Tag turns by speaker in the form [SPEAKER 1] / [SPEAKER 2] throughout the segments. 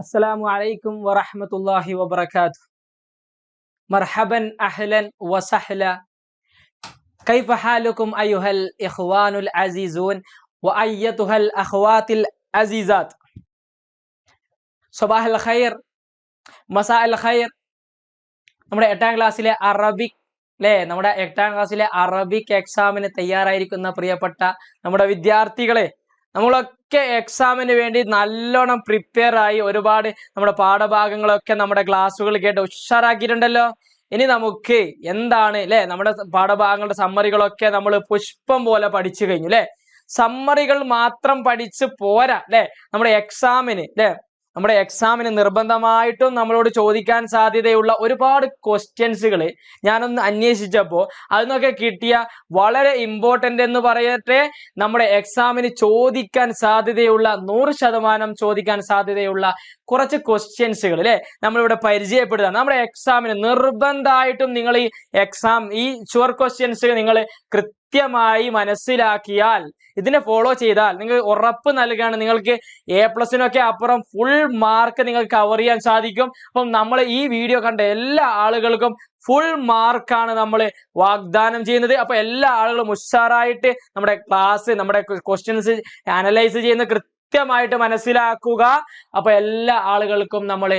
[SPEAKER 1] السلام عليكم ورحمة الله وبركاته. مرحبا أهلا وسهلا. كيف حالكم أيها الإخوان العزيزون وأيتها الأخوات العزيزات. صباح الخير, مساء الخير. നമ്മുടെ 8ാം ക്ലാസ്സിലെ അറബിക് നമ്മുടെ 8ാം ക്ലാസ്സിലെ അറബിക് എക്സാമിന് തയ്യാറായിരിക്കുന്ന പ്രിയപ്പെട്ട നമ്മുടെ വിദ്യാർത്ഥികളെ, നമ്മളൊക്കെ എക്സാമിന് വേണ്ടി നല്ലോണം പ്രിപ്പയർ ആയി ഒരുപാട് നമ്മുടെ പാഠഭാഗങ്ങളൊക്കെ നമ്മുടെ ക്ലാസ്സുകൾ കേട്ട് ഉഷാറാക്കിയിട്ടുണ്ടല്ലോ. ഇനി നമുക്ക് എന്താണ് നമ്മുടെ പാഠഭാഗങ്ങളുടെ സമ്മറികളൊക്കെ നമ്മൾ പുഷ്പം പോലെ പഠിച്ചു കഴിഞ്ഞു സമ്മറികൾ മാത്രം പഠിച്ച് പോരാ നമ്മുടെ എക്സാമിന് നിർബന്ധമായിട്ടും നമ്മളോട് ചോദിക്കാൻ സാധ്യതയുള്ള ഒരുപാട് ക്വസ്റ്റ്യൻസുകൾ ഞാനൊന്ന് അന്വേഷിച്ചപ്പോൾ അതിനൊക്കെ കിട്ടിയ വളരെ ഇമ്പോർട്ടൻ്റ് എന്ന് പറയട്ടെ, നമ്മുടെ എക്സാമിന് ചോദിക്കാൻ സാധ്യതയുള്ള 100% ചോദിക്കാൻ സാധ്യതയുള്ള കുറച്ച് ക്വസ്റ്റ്യൻസുകൾ നമ്മളിവിടെ പരിചയപ്പെടുകയാണ്. നമ്മുടെ എക്സാമിന് നിർബന്ധമായിട്ടും നിങ്ങൾ ഈ ഷുവർ ക്വസ്റ്റ്യൻസ് നിങ്ങൾ കൃത്യമായി മനസ്സിലാക്കിയാൽ, ഇതിനെ ഫോളോ ചെയ്താൽ നിങ്ങൾ ഉറപ്പ് നൽകുകയാണ് നിങ്ങൾക്ക് A+നൊക്കെ അപ്പുറം ഫുൾ മാർക്ക് നിങ്ങൾക്ക് കവർ ചെയ്യാൻ സാധിക്കും. അപ്പം നമ്മൾ ഈ വീഡിയോ കണ്ട എല്ലാ ആളുകൾക്കും ഫുൾ മാർക്കാണ് നമ്മൾ വാഗ്ദാനം ചെയ്യുന്നത്. അപ്പൊ എല്ലാ ആളുകളും ഉഷാറായിട്ട് നമ്മുടെ ക്ലാസ്, നമ്മുടെ ക്വസ്റ്റ്യൻസ് അനലൈസ് ചെയ്യുന്ന കൃത്യമായിട്ട് മനസ്സിലാക്കുക. അപ്പൊ എല്ലാ ആളുകൾക്കും നമ്മൾ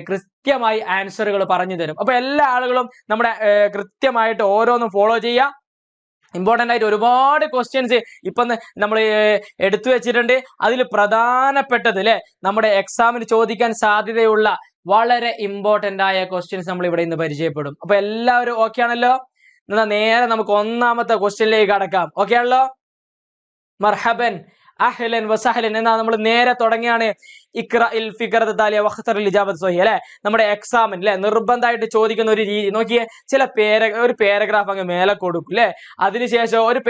[SPEAKER 1] കൃത്യമായി ആൻസറുകൾ പറഞ്ഞു തരും. അപ്പൊ എല്ലാ ആളുകളും നമ്മുടെ കൃത്യമായിട്ട് ഓരോന്നും ഫോളോ ചെയ്യുക. ഇമ്പോർട്ടൻ്റ് ആയിട്ട് ഒരുപാട് ക്വസ്റ്റ്യൻസ് ഇപ്പം നമ്മൾ എടുത്തു വെച്ചിട്ടുണ്ട്. അതിൽ പ്രധാനപ്പെട്ടത് നമ്മുടെ എക്സാമിന് ചോദിക്കാൻ സാധ്യതയുള്ള വളരെ ഇമ്പോർട്ടൻ്റ് ആയ ക്വസ്റ്റ്യൻസ് നമ്മൾ ഇവിടെ ഇന്ന് പരിചയപ്പെടും. അപ്പൊ എല്ലാവരും ഓക്കെ ആണല്ലോ? എന്നാൽ നേരെ നമുക്ക് ഒന്നാമത്തെ ക്വസ്റ്റ്യനിലേക്ക് കടക്കാം. ഓക്കെ ആണല്ലോ? മർഹബൻ അഹ്ലൻ വസഹ്ലൻ എന്നാ നമ്മൾ നേരെ തുടങ്ങിയാണ്. ഇഖ്റഇൽ ഫിഖറത താലിയ വഖ്തറിൽ ഇജാബത്ത് സ്വഹീഹ് നമ്മുടെ എക്സാമിന് നിർബന്ധമായിട്ട് ചോദിക്കുന്ന ഒരു രീതി നോക്കിയേ. ഒരു പാരഗ്രാഫ് അങ്ങ് മേലെ കൊടുക്കും അതിനുശേഷം ഒരു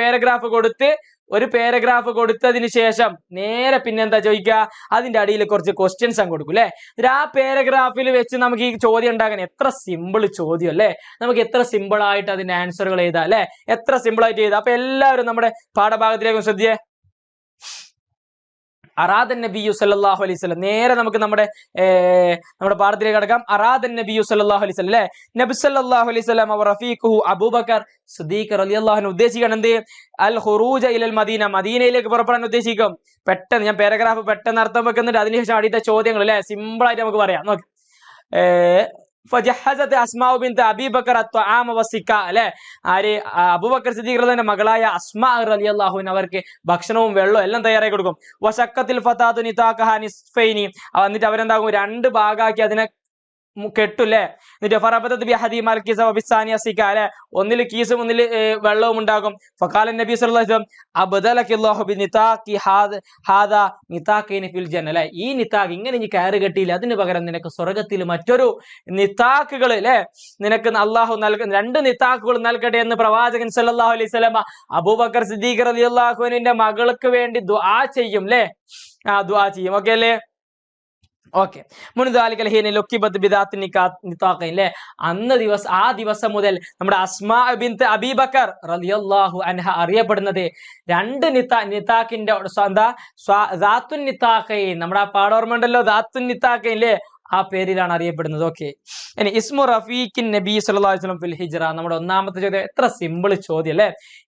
[SPEAKER 1] പാരഗ്രാഫ് കൊടുത്തതിന് ശേഷം നേരെ പിന്നെന്താ ചോദിക്കുക, അതിന്റെ അടിയിൽ കുറച്ച് ക്വസ്റ്റ്യൻസ് അങ്ങ് കൊടുക്കും ആ പാരഗ്രാഫിൽ വെച്ച് നമുക്ക് ഈ ചോദ്യം ഉണ്ടാക്കാൻ എത്ര സിമ്പിൾ ചോദ്യം നമുക്ക് എത്ര സിമ്പിൾ ആയിട്ട് അതിന്റെ ആൻസറുകൾ എഴുതാം എത്ര സിമ്പിൾ ആയിട്ട് എഴുതാം. അപ്പൊ എല്ലാവരും നമ്മുടെ പാഠഭാഗത്തിലേക്ക് ശ്രദ്ധിച്ചേ. അറാദൻ നബിയു സല്ലല്ലാഹു അലൈഹി വസല്ലം. നേരെ നമുക്ക് നമ്മുടെ പാഠത്തിലേക്ക് കടക്കാം. അറാദൻ നബിയു സല്ലല്ലാഹു അലൈഹി വസല്ലം നബി സല്ലല്ലാഹു അലൈഹി വസല്ലം റഫീഖുഹു അബൂബക്കർ സിദ്ദീഖ് റളിയല്ലാഹു അൻഹു ഉദ്ദേശിക്കണം എന്ത്? അൽ ഖുറൂജ ഇലൽ മദീന, മദീനയിലേക്ക് പുറപ്പെടാൻ ഉദ്ദേശിക്കും. പെട്ടെന്ന് ഞാൻ പാരഗ്രാഫ് പെട്ടെന്ന് അർത്ഥം വെക്കുന്നുണ്ട്. അതിനുശേഷം അടുത്ത ചോദ്യങ്ങൾ സിമ്പിൾ ആയിട്ട് നമുക്ക് പറയാം. നോക്ക്. ഫജഹസത് അസ്മാഉ ബിൻത് അബീ ബക്കർ അത്വആമ വസിക്ക ആര്? അബൂബക്കർ സിദ്ദീഖ് റളിയല്ലാഹു മകളായ അസ്മാ റളിയല്ലാഹു അൻഹ അവർക്ക് ഭക്ഷണവും വെള്ളവും എല്ലാം തയ്യാറാക്കി കൊടുക്കും. വശക്കത്തിൽ ഫതാതു നിതാഖഹ നിസ്ഫൈനി, എന്നിട്ട് അവരെന്താകും 2 ഭാഗമാക്കി അതിനെ കെട്ടുല്ലേ. എന്നിട്ട് ഫറബദത് ബിഹദി മൽകിസ വബിസാനിയ സിക ഒന്നിൽ കീസും ഒന്നിൽ വെള്ളവും ഉണ്ടാകും. ഫഖാല നബി സല്ലല്ലാഹു അലൈഹി വസല്ലം അബ്ദലകല്ലാഹു ബിനിതാഖി ഹാദാ നിതാഖിനി ഫിൽ ജന്ന ഈ നിതാഖ് ഇങ്ങനെ നീ കയറ് കെട്ടിയില്ല, അതിന് പകരം നിനക്ക് സ്വർഗ്ഗത്തിൽ മറ്റൊരു നിതാഖുകൾ നിനക്ക് അല്ലാഹു നൽകുന്ന 2 നിതാഖുകൾ നൽകട്ടെ എന്ന് പ്രവാചകൻ സല്ലല്ലാഹു അലൈഹി വസല്ലം അബൂബക്കർ സിദ്ദീഖ് റളിയല്ലാഹു അൻഹുവിന്റെ മകൾക്ക് വേണ്ടി ദുആ ചെയ്യും ദുആ ചെയ്യും. ഓക്കെ അല്ലേ? ഓക്കെ. ആ ദിവസം മുതൽ നമ്മുടെ അസ്മാ ബിൻത് അബീ ബക്കർ റളിയല്ലാഹു അൻഹ അറിയപ്പെടുന്നത് 2 നിതാഖിന്റെ ദാത്തുൻ നിതാഖൈൻ, നമ്മുടെ ആ പാഠോർമ്മ ഉണ്ടല്ലോ, ദാത്തുൻ നിതാഖൈൻ ആ പേരിലാണ് അറിയപ്പെടുന്നത്. ഓക്കെ. ഇനി ഇസ്മു റഫീഖിൻ നബി സല്ലല്ലാഹു അലൈഹി വസല്ലം ഫിൽ ഹിജ്റ, നമ്മുടെ ഒന്നാമത്തെ ചോദ്യം. എത്ര സിമ്പിൾ ചോദ്യം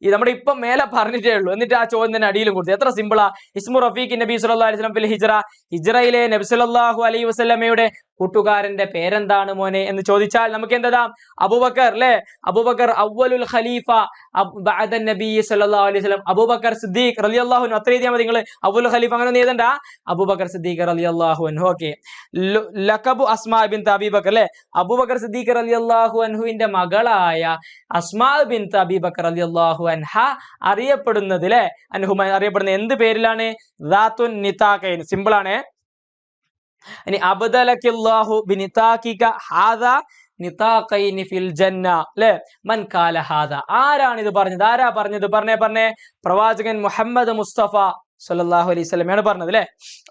[SPEAKER 1] ഈ നമ്മുടെ ഇപ്പം മേലെ പറഞ്ഞിട്ടേ ഉള്ളൂ, എന്നിട്ട് ആ ചോദ്യം തന്നെ അടിയിലും കൊടുത്തു. എത്ര സിമ്പിളാ. ഇസ്മു റഫീഖിൻ നബി സല്ലല്ലാഹു അലൈഹി വസല്ലം ഫിൽ ഹിജ്റ, ഹിജ്റയിലെ നബി സല്ലല്ലാഹു അലൈഹി വസല്ലമയുടെ കൂട്ടുകാരന്റെ പേരെന്താണ് മോനെ എന്ന് ചോദിച്ചാൽ നമുക്ക് എന്താ? അബൂബക്കർ അബൂബക്കർ അവ്വലുൽ ഖലീഫ ബഅദ നബി സല്ലല്ലാഹു അലൈഹി വസല്ലം അബൂബക്കർ സിദ്ദീഖ് റളിയല്ലാഹു അൻഹു. അത്ര എഴുതിയാൽ മതി നിങ്ങൾ. അവ്വലുൽ ഖലീഫ അങ്ങനെ ഒന്നും എഴുതണ്ട, അബൂബക്കർ സിദ്ദീഖ് റളിയല്ലാഹു അൻഹു. ഓക്കെ. ലഖബു അസ്മാ ബിൻത് അബീ ബക്കർ അബൂബക്കർ സിദ്ദീഖ് റളിയല്ലാഹു അൻഹുവിന്റെ മകളായ അസ്മാ ബിൻത് അബീ ബക്കർ റളിയല്ലാഹു അൻഹ അറിയപ്പെടുന്നത് അറിയപ്പെടുന്ന എന്ത് പേരിലാണ്? ദാത്തുൻ നിതാഖൈൻ. സിമ്പിൾ ആണ്. ഇനി അബ്ദലകല്ലാഹു ബിനിതാഖിക ഹാദാ നിതാഖൈനി ഫിൽ ജന്ന മൻ ഖാല ഹാദാ. ആരാണ് ഇത് പറഞ്ഞത്? ആരാ പറഞ്ഞത്? പറഞ്ഞേ. പ്രവാചകൻ മുഹമ്മദ് മുസ്തഫ സ്വല്ലല്ലാഹു അലൈഹി വസല്ലമയാണ് പറഞ്ഞത് അല്ലേ.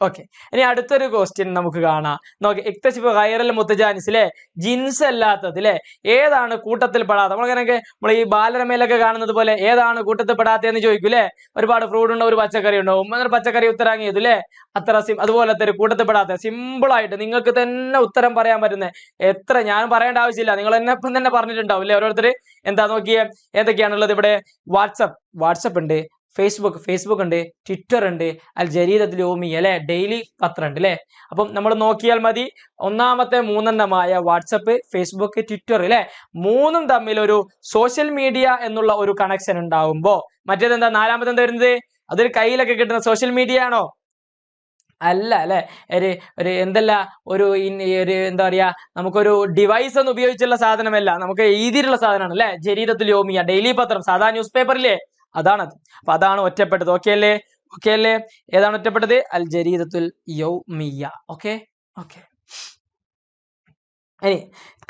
[SPEAKER 1] ഓക്കെ, ഇനി അടുത്തൊരു ക്വസ്റ്റ്യൻ നമുക്ക് കാണാം. നോക്കി, ഇക്തശിഫ് ഗൈറൽ മുത്തജാനിസ് അല്ലേ, ജിൻസ് അല്ലാത്തത് അല്ലേ, ഏതാണ് കൂട്ടത്തിൽ പെടാത്ത? നമ്മൾ ഈ ബാലരമയിലൊക്കെ കാണുന്നത് പോലെ ഏതാണ് കൂട്ടത്തിൽ പെടാത്തതെന്ന് ചോദിക്കും അല്ലേ. ഒരുപാട് ഫ്രൂട്ട് ഉണ്ടാവും, ഒരു പച്ചക്കറി ഉണ്ടാവും, ഒരു പച്ചക്കറി ഉത്തരാങ്ങി ചെയ്തു അല്ലേ. അതുപോലത്തെ ഒരു കൂട്ടത്തിൽ പെടാത്ത സിമ്പിൾ ആയിട്ട് നിങ്ങൾക്ക് തന്നെ ഉത്തരം പറയാൻ പറ്റുന്നത് എത്ര ഞാൻ പറയേണ്ട ആവശ്യമില്ല, നിങ്ങൾ എന്നെ ഇപ്പം തന്നെ പറഞ്ഞിട്ടുണ്ടാവും അല്ലേ ഓരോരുത്തർ. എന്താ നോക്കിയേ, ഏതൊക്കെയാണുള്ളത് ഇവിടെ? വാട്സപ്പ് ഉണ്ട്, ഫേസ്ബുക്ക് ഉണ്ട്, ട്വിറ്റർ ഉണ്ട്, അൽ ജരീദത്തുൽ യൗമിയ്യ അല്ലെ, ഡെയിലി പത്രം ഉണ്ട് അല്ലെ. അപ്പം നമ്മൾ നോക്കിയാൽ മതി, ഒന്നാമത്തെ മൂന്നെണ്ണമായ വാട്സപ്പ്, ഫേസ്ബുക്ക്, ട്വിറ്റർ അല്ലെ, മൂന്നും തമ്മിൽ ഒരു സോഷ്യൽ മീഡിയ എന്നുള്ള ഒരു കണക്ഷൻ ഉണ്ടാവുമ്പോ മറ്റേത് എന്താ, നാലാമത്തെ എന്താ വരുന്നത്? അതൊരു കയ്യിലൊക്കെ കിട്ടുന്ന സോഷ്യൽ മീഡിയ ആണോ? അല്ല അല്ലെ. ഒരു എന്തല്ല, ഒരു എന്താ പറയാ, നമുക്കൊരു ഡിവൈസ് ഒന്നും ഉപയോഗിച്ചുള്ള സാധനമല്ല, നമുക്ക് എഴുതിയിട്ടുള്ള സാധനമാണ് അല്ലെ. ജരീദത്തുൽ യൗമിയ്യ, ഡെയിലി പത്രം, സാധാ ന്യൂസ് പേപ്പറില്ലേ, അതാണത്. അപ്പൊ അതാണ് ഒറ്റപ്പെട്ടത്. ഓക്കെ അല്ലേ? ഏതാണ് ഒറ്റപ്പെട്ടത്? അൽ ജരീദത്തുൽ യൗമിയ്യ. ഓക്കെ. ഇനി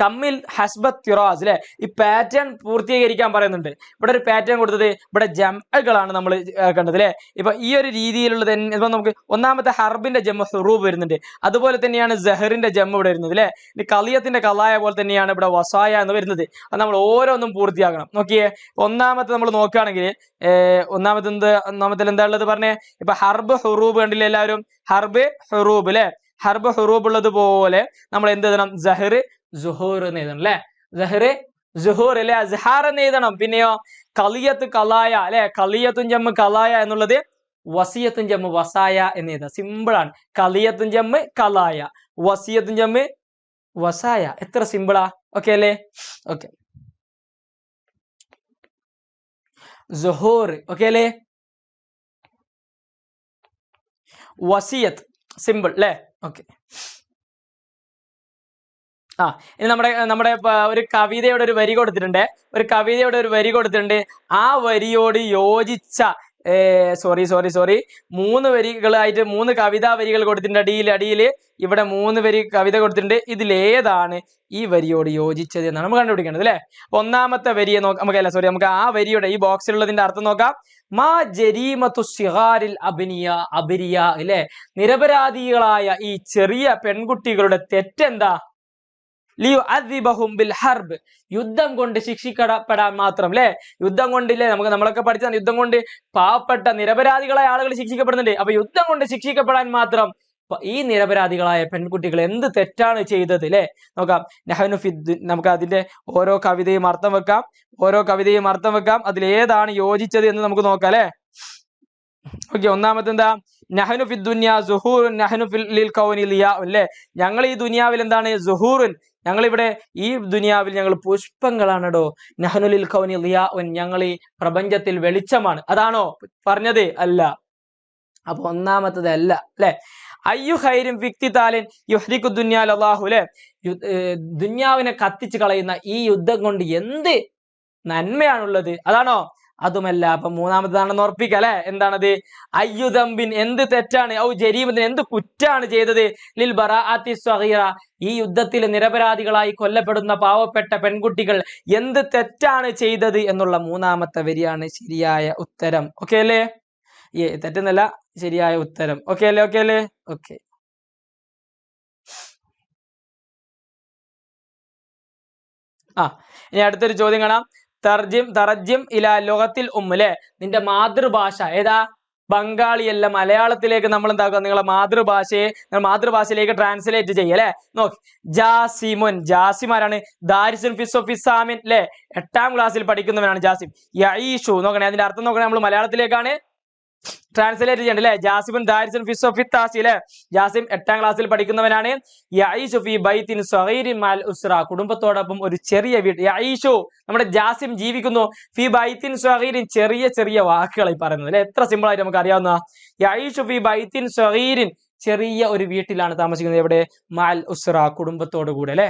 [SPEAKER 1] കമ്മിൽ ഹസ്ബത്ത് തിറാസ് അല്ലെ, ഈ പാറ്റേൺ പൂർത്തീകരിക്കാൻ പറയുന്നുണ്ട്. ഇവിടെ ഒരു പാറ്റേൺ കൊടുത്തത്, ഇവിടെ ജംഅകളാണ് നമ്മൾ കണ്ടത് അല്ലെ. ഇപ്പൊ ഈ ഒരു രീതിയിലുള്ളത് ഇപ്പൊ നമുക്ക് ഒന്നാമത്തെ ഹർബിന്റെ ജമ്മ ഹുറൂബ് വരുന്നുണ്ട്, അതുപോലെ തന്നെയാണ് സഹറിന്റെ ജമ്മ ഇവിടെ വരുന്നത് അല്ലെ. ഇനി കളിയത്തിന്റെ കളായ പോലെ തന്നെയാണ് ഇവിടെ വസായ എന്ന് വരുന്നത്. അത് നമ്മൾ ഓരോന്നും പൂർത്തിയാക്കണം. നോക്കിയേ, ഒന്നാമത്തെ നമ്മൾ നോക്കുകയാണെങ്കിൽ ഒന്നാമത്തിൽ എന്താ ഉള്ളത് പറഞ്ഞേ? ഇപ്പൊ ഹർബ് ഹുറൂബ് കണ്ടില്ലേ എല്ലാവരും? ഹർബ് ഹുറൂബ് അല്ലെ, ഹർബ് ഹുറൂബ് ഉള്ളത് പോലെ നമ്മൾ എന്ത് എഴുതണം? സഹർ സുഹൂർ എന്ന് എഴുതണം അല്ലെ. സഹർ സുഹൂർ അല്ലെ, അസ്ഹാർ എന്ന് എഴുതണം. പിന്നെയോ കളിയത്ത് കളായ അല്ലെ, കളിയത്തും ജമ്മ് കളായ എന്നുള്ളത് വസിയത്തും ജമ്മ് വസായ എന്ന് എഴുതാം. സിമ്പിൾ ആണ്. കളിയത്തും ജമ്മ് കളായ, വസിയത്തും ജമ്മ് വസായ. എത്ര സിമ്പിളാ. ഓക്കെ അല്ലേ? ഓക്കെ, സുഹൂർ. ഓക്കെ അല്ലേ? വസിയത്ത് സിമ്പിൾ അല്ലേ. ഓക്കെ. ഇനി നമ്മുടെ ഒരു കവിതയുടെ ഒരു വരി കൊടുത്തിട്ടുണ്ട്. ആ വരിയോട് യോജിച്ച സോറി 3 വരികളായിട്ട് 3 കവിതാ വരികൾ കൊടുത്തിട്ടുണ്ട്. അടിയിൽ ഇവിടെ 3 വരി കവിത കൊടുത്തിട്ടുണ്ട്. ഇതിലേതാണ് ഈ വരിയോട് യോജിച്ചത് എന്നാണ് നമ്മൾ കണ്ടുപിടിക്കേണ്ടത് അല്ലെ. ഒന്നാമത്തെ വരിയെ നമുക്ക് ആ വരിയുടെ ഈ ബോക്സിലുള്ളതിന്റെ അർത്ഥം നോക്കാം. മാ ജരീമത്തു സിഗാരിൽ അബിരിയ അല്ലെ, നിരപരാധികളായ ഈ ചെറിയ പെൺകുട്ടികളുടെ തെറ്റെന്താ? ലിയുഅദ്ദിബഹും ബിൽ ഹർബ്, യുദ്ധം കൊണ്ട് ശിക്ഷിക്കപ്പെടാൻ മാത്രം അല്ലെ. യുദ്ധം കൊണ്ടില്ലേ, നമ്മളൊക്കെ പഠിച്ച യുദ്ധം കൊണ്ട് പാവപ്പെട്ട നിരപരാധികളായ ആളുകൾ ശിക്ഷിക്കപ്പെടുന്നുണ്ട്. അപ്പൊ യുദ്ധം കൊണ്ട് ശിക്ഷിക്കപ്പെടാൻ മാത്രം ഈ നിരപരാധികളായ പെൺകുട്ടികൾ എന്ത് തെറ്റാണ് ചെയ്തത് അല്ലെ. നോക്കാം, നമുക്ക് അതിന്റെ ഓരോ കവിതയും അർത്ഥം വെക്കാം. അതിലേതാണ് യോജിച്ചത് എന്ന് നമുക്ക് നോക്കാം അല്ലെ. ഓക്കെ, ഒന്നാമത്തെ എന്താ? നഹ്നു ഫി ദുനിയ സുഹൂറുൻ നഹ്നു ലിൽ കൗനി ലിയാ അല്ലേ, ഞങ്ങൾ ഈ ദുനിയാവിൽ എന്താണ്? സുഹൂറുൻ, ഞങ്ങളിവിടെ ഈ ദുനിയാവിൽ ഞങ്ങൾ പുഷ്പങ്ങളാണോ. നഹ്നു ലിൽ കൗനി ലിയാ, ഞങ്ങൾ ഈ പ്രപഞ്ചത്തിൽ വെളിച്ചമാണ്. അതാണോ പറഞ്ഞത്? അല്ല. അപ്പൊ ഒന്നാമത്തത് അല്ല അല്ലെ. അയ്യു ഖൈരിൻ ഫിക്തിതാലിൻ യുഹ്രിഖു ദുനിയാ അല്ലാഹു അല്ലെ, ദുനിയാവിനെ കത്തിച്ച് കളയുന്ന ഈ യുദ്ധം കൊണ്ട് എന്ത് നന്മയാണുള്ളത്? അതാണോ? അതുമല്ല. അപ്പൊ മൂന്നാമതാണെന്ന് ഉറപ്പിക്കുക അല്ലെ. എന്താണത്? അയ്യുദംബിൻ, എന്ത് തെറ്റാണ്? ഔ ജരീമത്തിന്, എന്ത് കുറ്റാണ് ചെയ്തത്? ലിൽ ബറാഅത്തി സ്വഗീറ, ഈ യുദ്ധത്തിൽ നിരപരാധികളായി കൊല്ലപ്പെടുന്ന പാവപ്പെട്ട പെൺകുട്ടികൾ എന്ത് തെറ്റാണ് ചെയ്തത് എന്നുള്ള മൂന്നാമത്തെ വരിയാണ് ശരിയായ ഉത്തരം. ഓക്കെ അല്ലേ? തെറ്റെന്നല്ല, ശരിയായ ഉത്തരം. ഓക്കെ അല്ലേ? ഓക്കെ. ഇനി അടുത്തൊരു ചോദ്യം കാണാം. തറജിം ഇലാ ലുഗത്തിൽ അല്ലേ, നിന്റെ മാതൃഭാഷ ഏതാ? ബംഗാളിയല്ല, മലയാളത്തിലേക്ക് നമ്മൾ എന്താക്കുക? നിങ്ങളെ മാതൃഭാഷയിലേക്ക് ട്രാൻസ്ലേറ്റ് ചെയ്യുക അല്ലെ. നോക്ക്, ജാസിം ആരാണ്? ദാരിസുൻ ഫിസാമിൻ അല്ലെ, 8ാം ക്ലാസ്സിൽ പഠിക്കുന്നവനാണ് ജാസിം. യഈഷു, നോക്കണേ അതിന്റെ അർത്ഥം നോക്കണേ, നമ്മൾ മലയാളത്തിലേക്കാണ് ട്രാൻസ്ലേറ്റ് ചെയ്യണ്ട അല്ലെ. ജാസിമുൻ ദാരിസുൻ ഫിസ്സോഫിത്താസി അല്ലെ, ജാസിം 8ാം ക്ലാസ്സിൽ പഠിക്കുന്നവനാണ്. യഈഷു ഫി ബൈത്തിൻ സ്വഗീരിൻ മഅൽ ഉസ്ര, കുടുംബത്തോടൊപ്പം ഒരു ചെറിയ വീട്. യഈഷു, നമ്മുടെ ജാസിം ജീവിക്കുന്നു. ഫി ബൈത്തിൻ സ്വഗീരിൻ, ചെറിയ വാക്കുകളായി പറയുന്നത് അല്ലെ. എത്ര സിമ്പിൾ ആയിട്ട് നമുക്ക് അറിയാവുന്ന. യഈഷു ഫി ബൈത്തിൻ സ്വഗീരിൻ, ചെറിയ ഒരു വീട്ടിലാണ് താമസിക്കുന്നത്. എവിടെ? മഅൽ ഉസ്ര, കുടുംബത്തോടു കൂടെ അല്ലെ.